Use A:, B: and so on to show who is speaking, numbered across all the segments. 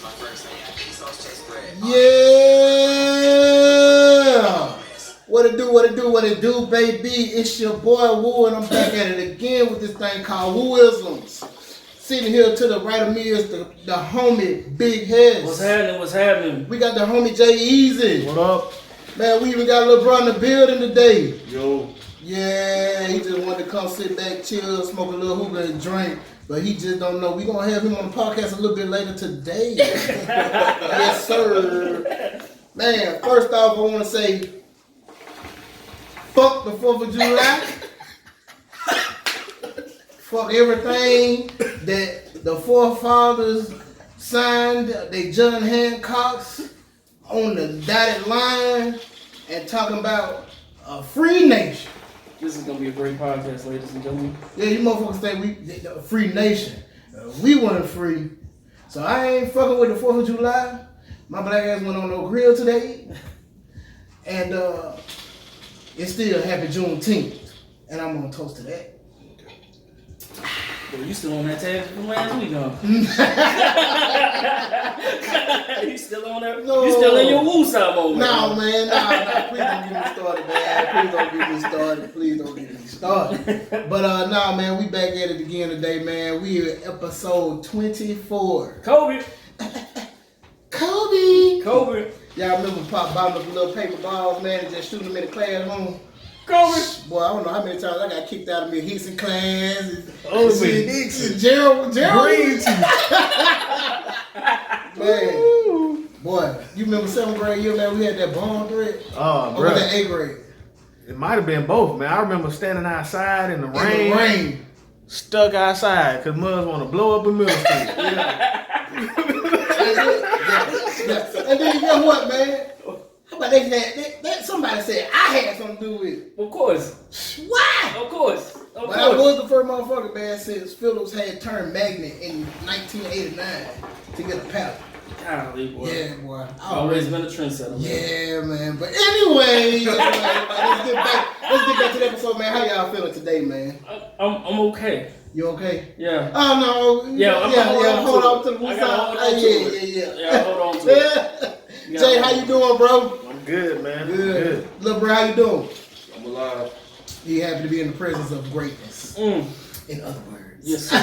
A: Yeah! What it do, baby? It's your boy Woo, and I'm back at it again with this thing called Wooisms. Sitting here to the right of me is the homie Big Heads.
B: What's happening?
A: We got the homie Jay Easy.
C: What up?
A: Man, we even got a little bro in the building today.
C: Yo.
A: Yeah, he just wanted to come sit back, chill, smoke a little hookah and drink. But he just don't know. We're going to have him on the podcast a little bit later today. Yes, sir. Man, first off, I want to say, fuck the 4th of July. Fuck everything that the forefathers signed, they John Hancocks on the dotted line and talking about a free nation.
B: This is gonna be a great podcast, ladies and gentlemen.
A: Yeah, you motherfuckers think we the free nation. We weren't free. So I ain't fucking with the 4th of July. My black ass went on no grill today. And it's still happy Juneteenth. And I'm gonna toast to that.
B: Well, you still on that tag from last week, huh? You still on that?
A: No.
B: You still in your woo side mode?
A: No, man. Nah. Please don't get me started, man. Please don't get me started. But nah, man, we back at it again today, man. We at episode 24.
B: Kobe.
A: Y'all remember Pop buying up little paper balls, man, and just shooting them in the classroom?
B: Kobe.
A: Boy, I don't know how many times I got kicked out of me Hickson class.
C: Dixon.
A: Gerald.
C: Green
A: Man, boy, you remember 7th grade year, man, we had that bond thread?
C: Oh,
A: Or
C: bro.
A: was that 8th grade?
C: It might have been both, man. I remember standing outside in the
A: In
C: rain.
A: the rain.
C: Stuck outside because mothers want to blow up a middle school.
A: Yeah. And then you know what, man? How about that somebody said I had something to do with it.
B: Of course.
A: Why?
B: Of course.
A: But I was the first motherfucker, man, since Phillips had turned magnet in 1989 to get a pallet.
B: Golly, boy.
A: Yeah, boy.
B: Always been a trendsetter.
A: Yeah, man. But anyway, let's get back to the episode, man. How y'all feeling today, man?
B: I'm okay.
A: You okay?
B: Yeah.
A: Oh no.
B: Yeah,
A: hold on to the
B: I gotta hold on to it. Yeah, hold on to it.
A: Jay, how you doing, bro?
C: I'm good, man.
A: Good. Little bro, how you doing?
C: I'm alive.
A: You happy to be in the presence of greatness. In other words.
B: Yes, sir.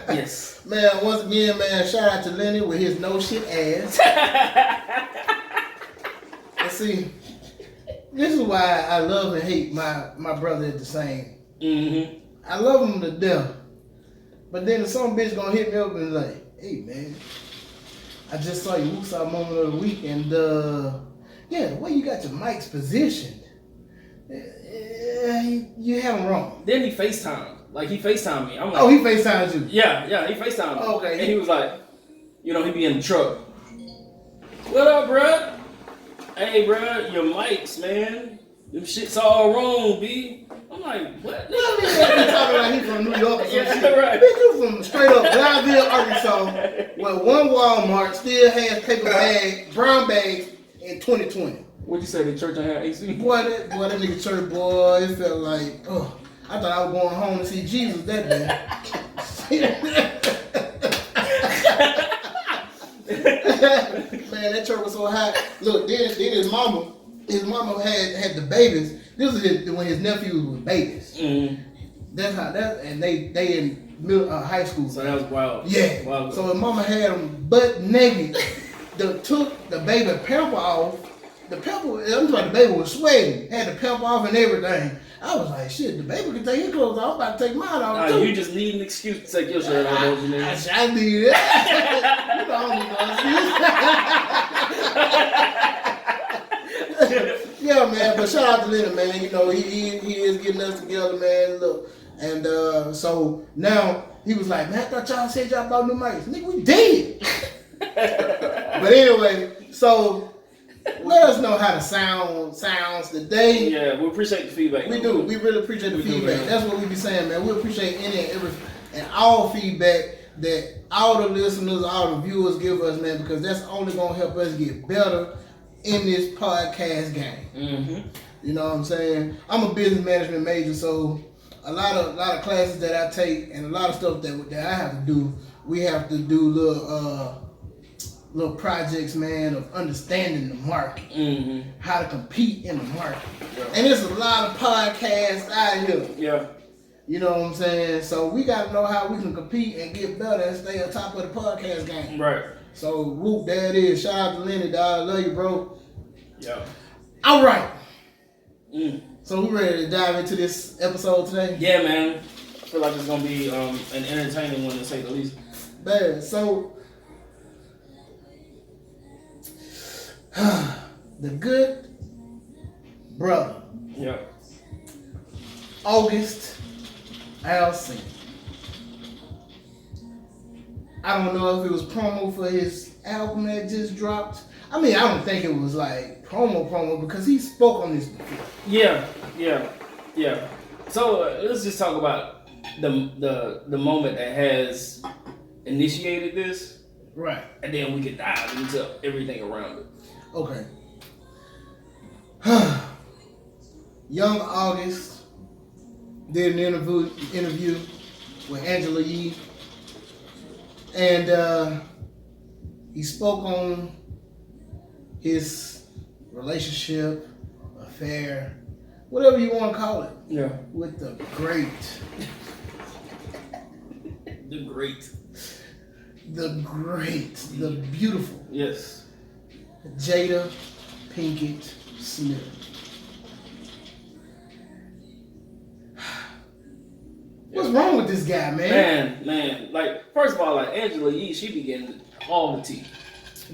B: Yes.
A: Man, once again, man, shout out to Lenny with his no shit ass. And see, this is why I love and hate my brother at the same.
B: Mm-hmm.
A: I love him to death. But then some bitch gonna hit me up and like, hey man, I just saw your Woosah moment of the week, and the way you got your mics positioned, you had him wrong.
B: Then he FaceTimed. Like, he FaceTimed me. I'm like,
A: Oh, he FaceTimed you?
B: Yeah, he FaceTimed me.
A: Okay.
B: And he was like, he be in the truck. What up, bruh? Hey, bruh, your mics, man. Them shit's all wrong, B. I'm like, what?
A: Well, he talking like he from New York or some
B: Yeah,
A: shit.
B: right.
A: Bitch, you from straight up Blytheville, Arkansas, where one Walmart still has brown bags in 2020.
B: What'd you say, the church ain't have AC?
A: Boy, that nigga church, boy, it felt like, I thought I was going home to see Jesus that day. Man, that church was so hot. Look, then his mama had the babies. This was when his nephews were babies.
B: Mm-hmm.
A: That's how and they in middle high school.
B: So that was wild.
A: Yeah.
B: Wild.
A: So his mama had him butt naked. Took the baby pamper off. The baby was sweating. Had the pamper off and everything. I was like, shit, the baby can take his clothes off. I'm about to take mine off too.
B: You just need an excuse to take your shirt off, don't you, nigga?
A: I need that. You know, I don't need no excuse. Yeah, man, but shout out to Leonard, man. You know, he is getting us together, man. Look, and so now he was like, man, I thought y'all said y'all bought new mics. Nigga, we did. But anyway, so let us know how the sounds today.
B: Yeah, we appreciate the feedback.
A: We do. We really appreciate the feedback.
B: Man.
A: That's what we be saying, man. We appreciate any and every and all feedback that all the listeners, all the viewers give us, man, because that's only gonna help us get better in this podcast game.
B: Mm-hmm.
A: You know what I'm saying? I'm a business management major, so a lot of classes that I take and a lot of stuff that I have to do, we have to do little little projects, man, of understanding the market, how to compete in the market.
B: Yeah.
A: And there's a lot of podcasts out here.
B: Yeah.
A: You know what I'm saying? So we got to know how we can compete and get better and stay on top of the podcast game.
B: Right.
A: So, whoop, there it is. Shout out to Lenny, dog. I love you, bro.
B: Yeah.
A: All right. So we ready to dive into this episode today?
B: Yeah, man. I feel like it's going to be an entertaining one to say the least.
A: Man, so the good brother,
B: Yeah.
A: August ALSINA. I don't know if it was promo for his album that just dropped. I mean, I don't think it was like promo because he spoke on this before.
B: Yeah. So let's just talk about the moment that has initiated this,
A: Right.
B: and then we can dive into everything around it.
A: Okay. Young August did an interview with Angela Yee, and he spoke on his relationship, affair, whatever you want to call it,
B: Yeah.
A: with the great, the beautiful
B: Yes.
A: Jada Pinkett Smith. What's wrong with this guy, man?
B: Man. Like, first of all, like Angela Yee, she be getting all the tea.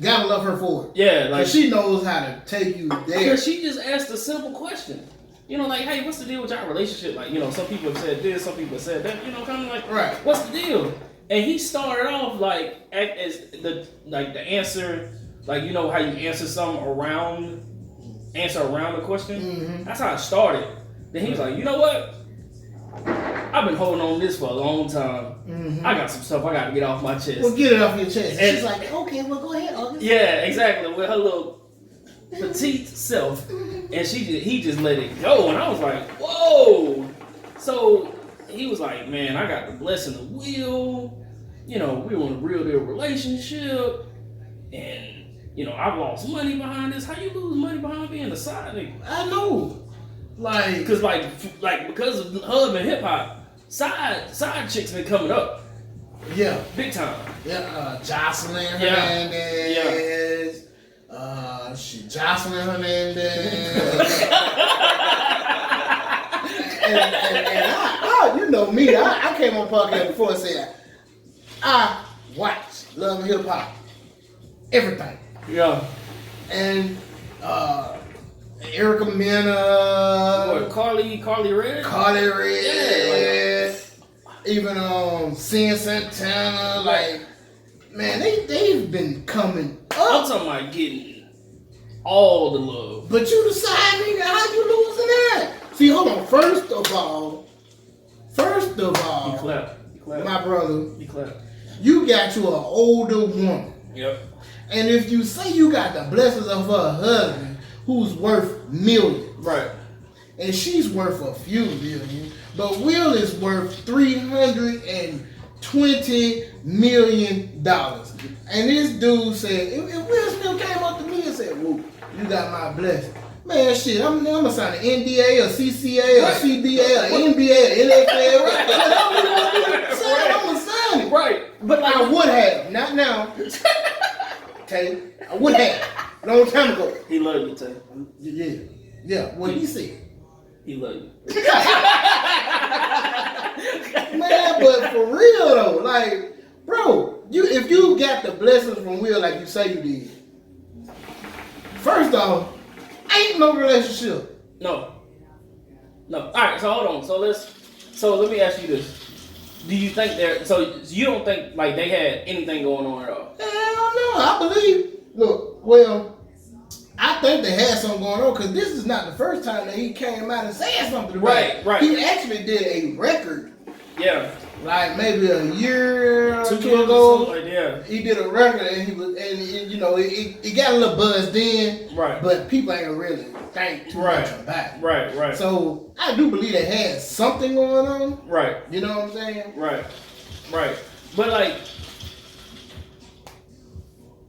A: Gotta love her for it.
B: Yeah, like
A: Cause she knows how to take you there.
B: because she just asked a simple question. You know, like, hey, what's the deal with your relationship? Like, you know, some people have said this, some people have said that. You know, kind of like,
A: Right.
B: what's the deal? And he started off like as the answer, like, you know how you answer around the question.
A: Mm-hmm.
B: That's how it started. Then he was like, you know what? I've been holding on this for a long time.
A: Mm-hmm.
B: I got some stuff I got to get off my chest.
A: Well, get it off your chest.
B: And-
A: She's like, okay, well, go ahead, August.
B: Yeah, exactly. With her little petite self, and he just let it go, and I was like, whoa. So he was like, man, I got the blessing of will. You know, we want a real deal relationship, and you know, I've lost money behind this. How you lose money behind being a side nigga?
A: I know. Like,
B: Because because of hub and hip hop, side chicks been coming up
A: yeah.
B: big time.
A: Yeah, Jocelyn
B: Yeah.
A: Hernandez. Jocelyn Hernandez. and I, you know me, I came on podcast before and said, I watch Love and Hip Hop. Everything.
B: Yeah.
A: And Erica Mena.
B: What, Carly Red?
A: Carly Red. Even Sin Santana. Like, man, they've been coming
B: I'm
A: up.
B: talking about getting all the love.
A: But you the side nigga, how you losing that? See, hold on. First of all,
B: He clapped.
A: my brother,
B: He clapped.
A: you got you an older woman.
B: Yep.
A: And if you say you got the blessings of her husband, who's worth millions,
B: Right.
A: and she's worth a few million, but Will is worth $320 million. And this dude said, if Will Smith came up to me and said, whoa, you got my blessing. Man, shit, I'm gonna sign an NDA, a CCA, a CBA, a NBA, an NFL. I'm gonna sign it.
B: Right. But like,
A: I would have, not now. Okay, I would have, long time ago.
B: he loved you, Tay.
A: Yeah. What he said.
B: He loved you.
A: Man, but for real though, like, bro, if you got the blessings from Will like you say you did, first off, ain't no relationship.
B: No. All right. So hold on. So let me ask you this. Do you think so you don't think like they had anything going on at all?
A: Hell no, I believe. Look, well, I think they had something going on because this is not the first time that he came out and said something.
B: Right.
A: He actually did a record,
B: Yeah.
A: like maybe a year or
B: 2
A: two
B: years
A: ago.
B: or something, yeah.
A: He did a record and you know, it got a little buzz then.
B: Right.
A: But people ain't really think too much about it.
B: Right.
A: So I do believe they had something going on.
B: Right.
A: You know what I'm saying?
B: Right. But like,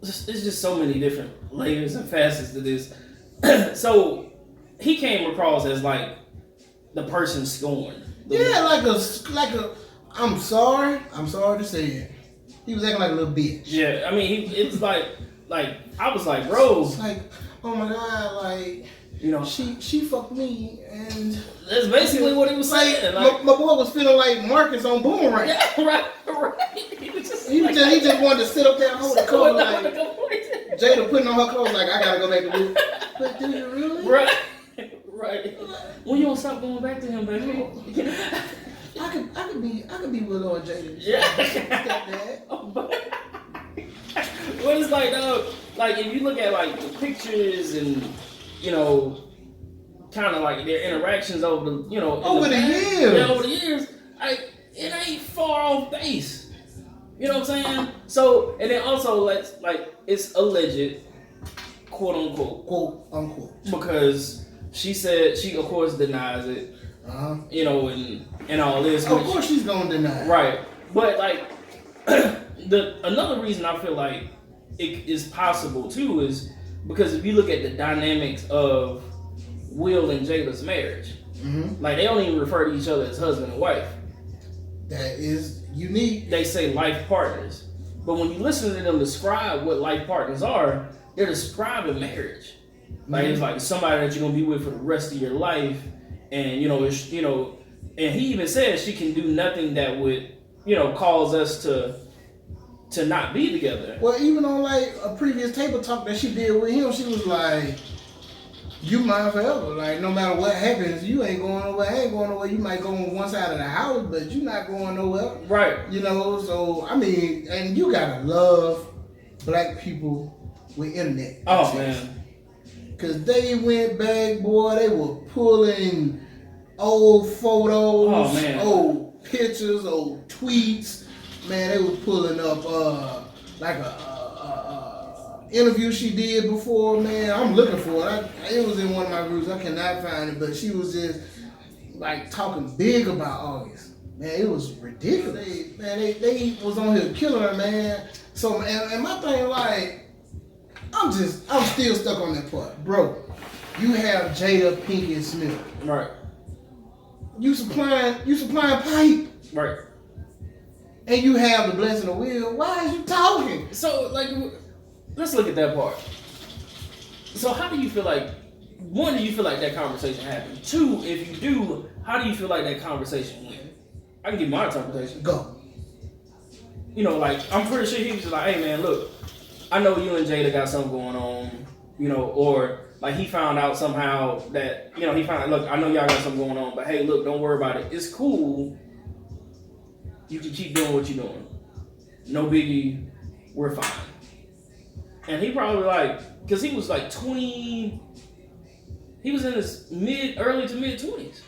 B: It's just so many different layers and facets to this. So he came across as like the person scorned.
A: Yeah, like a. I'm sorry to say it. He was acting like a little bitch.
B: Yeah, I mean, it's like I was like, bro,
A: It's like, oh my god, like,
B: you know,
A: she fucked me, and
B: that's basically what he was saying. Like,
A: my boy was feeling like Marcus on Boomerang.
B: yeah, right. He
A: just wanted to sit up there and hold the clothes, like Jada putting on her clothes, like I gotta go back to work. But do you really?
B: Right. Well, you don't stop going back to him, baby.
A: I could be with Lord Jada.
B: Yeah.
A: Stepdad.
B: What is like, like if you look at like the pictures and you know, kind of like their interactions over the
A: over the
B: years, like it ain't far off base. You know what I'm saying? So and then also it's alleged, quote unquote, because she said she of course denies it. You know, and all this.
A: Of course she's gonna deny it.
B: Right. But like another reason I feel like it is possible too is because if you look at the dynamics of Will and Jada's marriage, like they don't even refer to each other as husband and wife.
A: That is unique.
B: They say life partners. But when you listen to them describe what life partners are, they're describing marriage. Like it's like somebody that you're gonna be with for the rest of your life. And and he even says she can do nothing that would, cause us to not be together.
A: Well, even on like a previous table talk that she did with him, she was like, "You mine forever. Like no matter what happens, you ain't going nowhere. I ain't going nowhere. You might go on one side of the house, but you're not going nowhere."
B: Right.
A: So I mean, and you gotta love black people with internet.
B: Oh man.
A: Cause they went back, boy. They were pulling old photos, old pictures, old tweets. Man, they were pulling up like a interview she did before. Man, I'm looking for it. It was in one of my groups. I cannot find it, but she was just like talking big about August. Man, it was ridiculous. They was on here killing her, man. So and my thing like. I'm still stuck on that part. Bro, you have Jada Pinkett Smith.
B: Right.
A: You supplying pipe.
B: Right.
A: And you have the blessing of will. Why is you talking?
B: So like let's look at that part. So how do you feel like one, do you feel like that conversation happened? Two, if you do, how do you feel like that conversation went? I can give my interpretation.
A: Go.
B: Like I'm pretty sure he was just like, hey man, look, I know you and Jada got something going on, or like he found out somehow that, he found out, look, I know y'all got something going on, but hey, look, don't worry about it. It's cool. You can keep doing what you're doing. No biggie. We're fine. And he probably because he was like 20, he was in his early to mid 20s.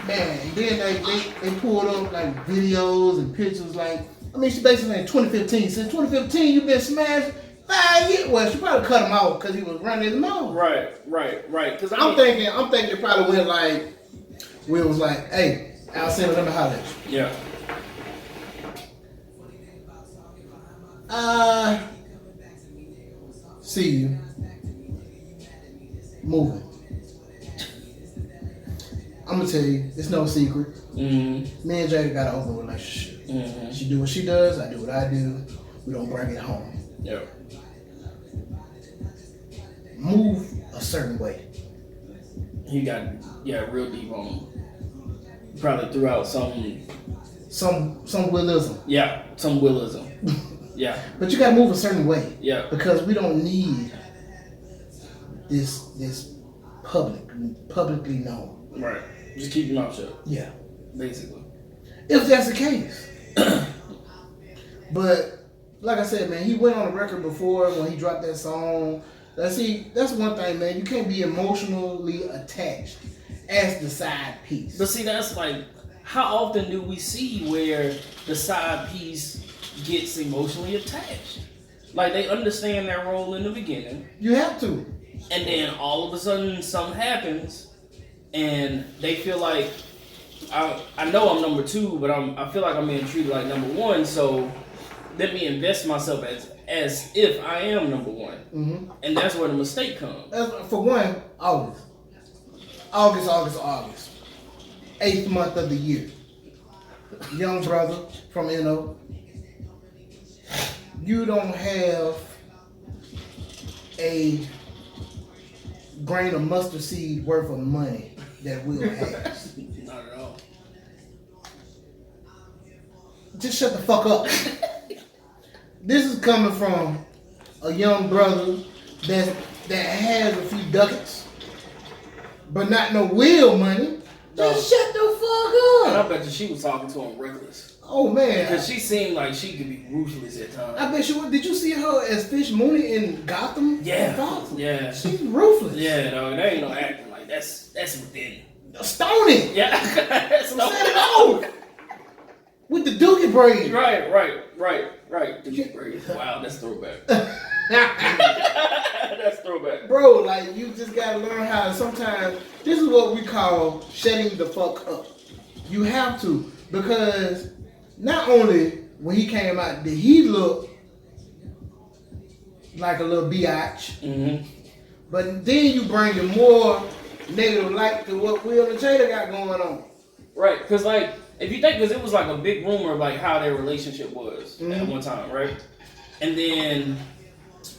A: Man, and then they pulled up like videos and pictures she basically in 2015. Since 2015, you've been smashed 5 years. Well, she probably cut him out because he was running his mouth.
B: Right. Because
A: I'm thinking it probably went like, Will was like, hey, ALSINA, let me holler at you.
B: Yeah.
A: See you. Moving. I'm gonna tell you, it's no secret.
B: Mm-hmm.
A: Me and Jada got an open relationship.
B: Mm-hmm.
A: She do what she does, I do what I do. We don't bring it home.
B: Yeah.
A: Move a certain way.
B: He got real deep on him. Probably threw out some
A: willism.
B: Yeah, some willism. Yeah.
A: But you gotta move a certain way.
B: Yeah.
A: Because we don't need this publicly known.
B: Right. Just keep your mouth shut.
A: Yeah.
B: Basically.
A: If that's the case. But like I said, man, he went on the record before when he dropped that song. That's one thing, man. You can't be emotionally attached as the side piece.
B: But see, that's like, how often do we see where the side piece gets emotionally attached? Like they understand their role in the beginning.
A: You have to.
B: And then all of a sudden something happens and they feel like, I know I'm number two, but I feel like I'm being treated like number one, so let me invest myself as if I am number one.
A: Mm-hmm.
B: And that's where the mistake comes.
A: For one, August. 8th month of the year. Young brother from NO. You don't have a grain of mustard seed worth of money that Will has.
B: Not at all.
A: Just shut the fuck up. This is coming from a young brother that has a few ducats, but not no Will money. Just shut the fuck
B: And I
A: up.
B: bet you she was talking to him reckless.
A: Oh man.
B: Because she seemed like she could be ruthless at times.
A: I bet you would. Did you see her as Fish Mooney in Gotham?
B: Yeah.
A: Gotham?
B: Yeah.
A: She's ruthless.
B: Yeah, no, there ain't no acting like that's within.
A: Stony.
B: Yeah. That's
A: Set it off. With the dookie braid.
B: Right. Wow, that's throwback. That's throwback.
A: Bro, like you just gotta learn how to sometimes this is what we call shutting the fuck up. You have to, because not only when he came out did he look like a little biatch,
B: Mm-hmm.
A: but then you bring in more negative light to what Will and Jada got going on.
B: Right, because like if you think, because it was like a big rumor of like how their relationship was at one time, right? And then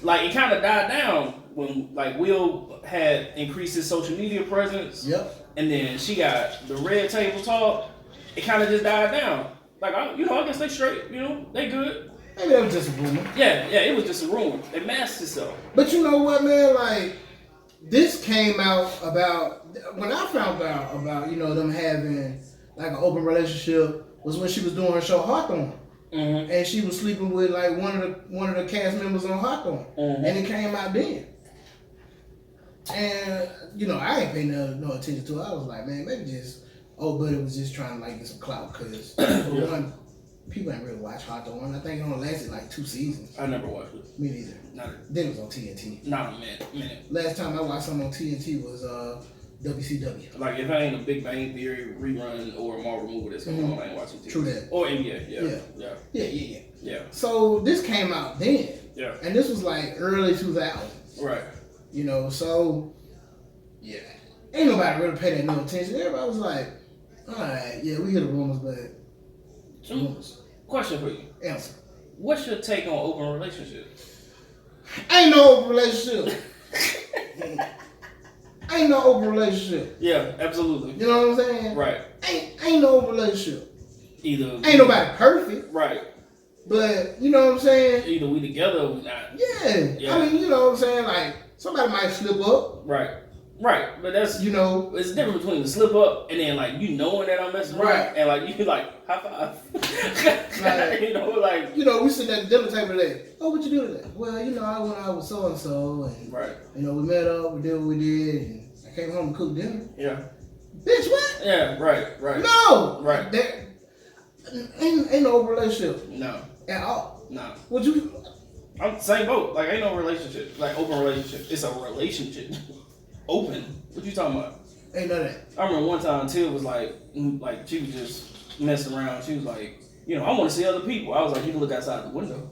B: like it kind of died down when like Will had increased his social media presence.
A: Yep.
B: And then she got the red table talk. It kind of just died down. Like I guess they straight. They good.
A: Maybe that was just a rumor.
B: Yeah. It was just a rumor. It masked itself.
A: But you know what, man? Like this came out about when I found out about them having like an open relationship was when she was doing her show Hawthorne.
B: Mm-hmm.
A: And she was sleeping with like one of the cast members on Hawthorne.
B: Mm-hmm.
A: And it came out then. And I ain't paying no attention to it. I was like, man, maybe just Buddy was just trying to like get some clout because for one, people ain't really watch Hawthorne. I think it only lasted like 2 seasons.
B: I never watched it.
A: Me neither. Then it was on TNT.
B: Not a minute.
A: Last time I watched something on TNT was WCW.
B: Like if I ain't a Big Bang Theory rerun or a Marvel movie that's going on, I ain't watching TV.
A: True that.
B: Or NBA. Yeah.
A: So this came out then.
B: Yeah.
A: And this was like early 2000s.
B: Right.
A: So yeah. Ain't nobody really paying that no attention. Everybody was like, alright, yeah, we hear the rumors, but rumors.
B: Question for you.
A: Answer.
B: What's your take on open relationships?
A: Ain't no open relationship. Ain't no open relationship.
B: Yeah, absolutely.
A: You know what I'm saying?
B: Right.
A: Ain't no open relationship.
B: Either
A: Ain't nobody perfect.
B: Right.
A: But you know what I'm saying?
B: Either we together or we not.
A: Yeah. I mean, you know what I'm saying? Like somebody might slip up.
B: Right. But that's
A: it's
B: the difference between the slip up and then like knowing that I'm messing around and like you like high five.
A: Like, we sitting at the dinner table today. Oh, what you do today? Well, I went out with so and so and
B: right.
A: We met up, we did what we did, and I came home and cooked dinner.
B: Yeah.
A: Bitch, what?
B: Yeah, right.
A: No.
B: Right.
A: There ain't no relationship.
B: No.
A: At all.
B: No.
A: Would you?
B: I'm the same boat. Like ain't no relationship. Like open relationship. It's a relationship. Open. What you talking about?
A: Ain't none of that.
B: I remember one time Till was like she was just messing around. She was like, I want to see other people. I was like, you can look outside the window.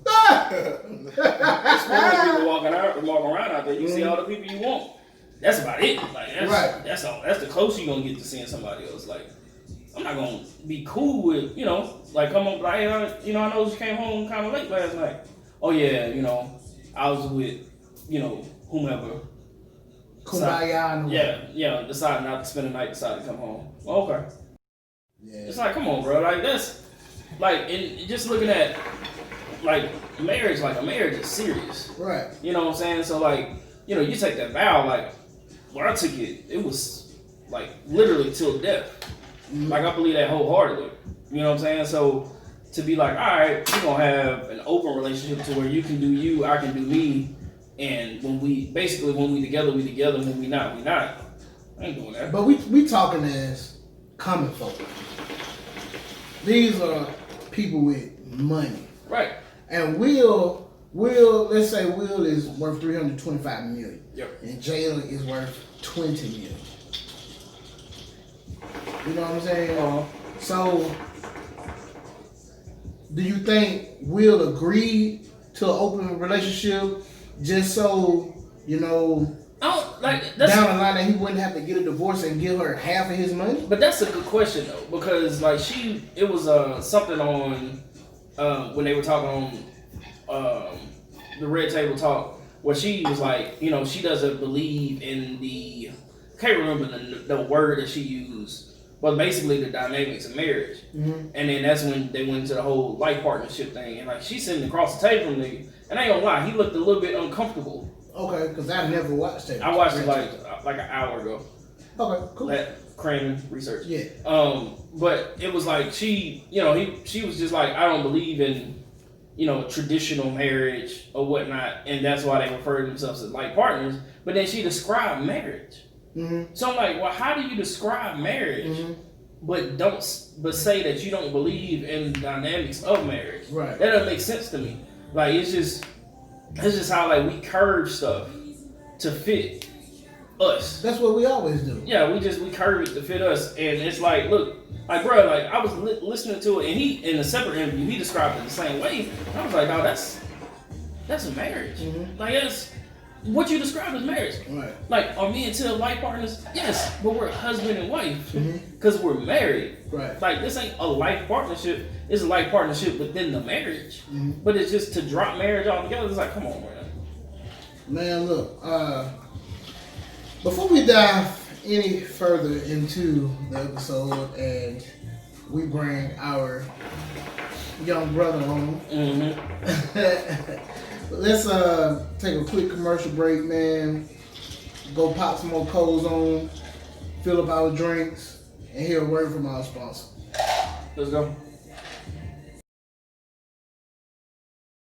B: There's people walking around out there. You see all the people you want. That's about it. Like that's all. That's the closest you're gonna get to seeing somebody else. Like I'm not gonna be cool with like come on, like I know you came home kind of late last night. Oh yeah, I was with whomever.
A: Kumbaya.
B: Yeah. Decided not to spend the night. Decided to come home. Well, okay.
A: Yeah.
B: It's like, come on, bro. Like that's like, and just looking at like marriage. Like a marriage is serious.
A: Right.
B: You know what I'm saying? So like, you take that vow. Like, when I took it, it was like literally till death. Mm-hmm. Like I believe that wholeheartedly. You know what I'm saying? So to be like, all right, we're gonna have an open relationship to where you can do you, I can do me. And when we together, we together. When we not, we not. I ain't doing that.
A: But we talking as common folk. These are people with money.
B: Right.
A: And Will, let's say Will is worth $325 million.
B: Yep.
A: And Jada is worth $20 million. You know what I'm saying?
B: Uh-huh.
A: So, do you think Will agreed to an open relationship just so, you know,
B: I don't like that's.
A: down the line that he wouldn't have to get a divorce and give her half of his money?
B: But that's a good question though, because like it was something on when they were talking on the Red Table Talk, where she was like, you know, she doesn't believe in the, I can't remember the word that she used, but basically the dynamics of marriage. Mm-hmm. And then that's when they went into the whole life partnership thing, and like she's sitting across the table from me, and I ain't gonna lie, he looked a little bit uncomfortable.
A: Okay, because I never watched it.
B: I watched it like an hour ago.
A: Okay, cool.
B: That Cramming research.
A: Yeah.
B: But it was like she was just like, I don't believe in, you know, traditional marriage or whatnot, and that's why they refer to themselves as life partners. But then she described marriage. Mm-hmm. So I'm like, well, how do you describe marriage, but say that you don't believe in the dynamics of marriage?
A: Right.
B: That doesn't make sense to me. Like it's just how like we curve stuff to fit us.
A: That's what we always do.
B: Yeah, we curve it to fit us, and it's like, look, like bro, like I was listening to it, and he in a separate interview he described it the same way. I was like, no, that's a marriage. Mm-hmm. Like that's what you described as marriage.
A: Right.
B: Like, are me and Till life partners? Yes, but we're husband and wife because we're married. Right. Like this ain't a life partnership. It's a life partnership within the marriage. Mm-hmm. But it's just to drop marriage altogether. It's like, come on, man.
A: Man, look. Before we dive any further into the episode and we bring our young brother on, let's take a quick commercial break, man. Go pop some more coals on, fill up our drinks, and hear a word from our sponsor.
B: Let's go.